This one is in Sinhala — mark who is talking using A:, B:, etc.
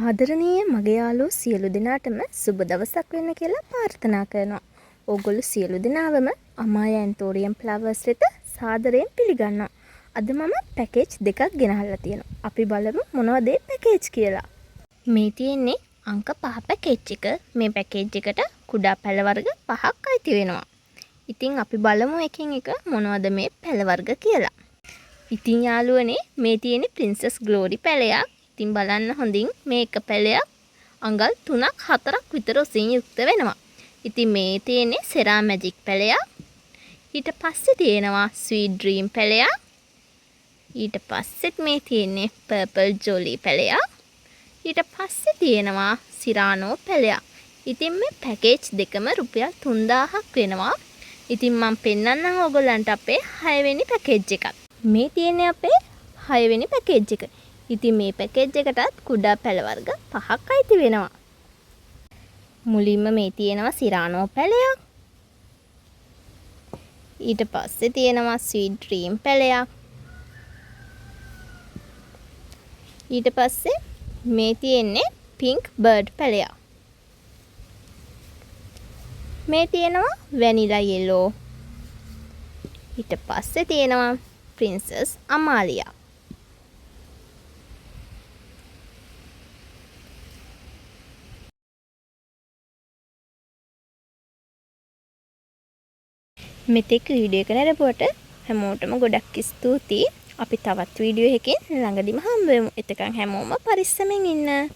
A: ආදරණීය මගේ යාළුවෝ සියලු දෙනාටම සුබ දවසක් වෙන්න කියලා ප්‍රාර්ථනා කරනවා. ඕගොල්ලෝ සියලු දෙනාවම අමායා ඇන්තෝරියම් ෆ්ලවර්ස් වෙත සාදරයෙන් පිළිගන්නවා. අද මම පැකේජ් දෙකක් ගෙනහල්ලා තියෙනවා. අපි බලමු මොනවද මේ පැකේජ් කියලා. මේ තියෙන්නේ අංක 5 පැකේජ් එක. මේ පැකේජ් එකට කුඩා පැල වර්ග 5ක් අයිති වෙනවා. ඉතින් අපි බලමු එකින් එක මොනවද මේ පැල වර්ග කියලා. ඉතින් යාළුවනේ මේ තියෙන්නේ ප්‍රින්සස් ග්ලෝරි පැලයක්. ඉතින් බලන්න හොඳින් මේ එක පැලයක් අඟල් 3ක් 4ක් විතර උසින් යුක්ත වෙනවා. ඉතින් මේ තියෙන්නේ සෙරා මැජික් පැලයක්. ඊට පස්සේ තියෙනවා ස්වීට් ඩ්‍රීම් පැලයක්. ඊට පස්සෙත් මේ තියෙන්නේ පර්පල් ජොලි පැලයක්. ඊට පස්සේ තියෙනවා සිරානෝ පැලයක්. ඉතින් මේ පැකේජ් දෙකම රුපියල් 3000ක් වෙනවා. ඉතින් මම පෙන්නන්නම් ඔයගොල්ලන්ට අපේ 6 වෙනි පැකේජ් එකත්. මේ තියෙන්නේ අපේ 6 වෙනි පැකේජ් එක. ඉතින් මේ පැකේජ් එකටත් කුඩා පැල වර්ග 5ක් අයිති වෙනවා. මුලින්ම මේ තියෙනවා සිරානෝ පැලයක්. ඊට පස්සේ තියෙනවා ස්වීට් ඩ්‍රීම් පැලයක්. ඊට පස්සේ මේ තියෙන්නේ පින්ක් බර්ඩ් පැලයක්. මේ තියෙනවා වැනිලා යෙලෝ. ඊට පස්සේ තියෙනවා ප්‍රින්සස් අමාලියා. මෙතෙක් වීඩියෝ එක නරඹුවට හැමෝටම ගොඩක් ස්තුතියි. අපි තවත් වීඩියෝ එකකින් ළඟදිම හම්බ වෙමු. එතකන් හැමෝම පරිස්සමෙන් ඉන්න.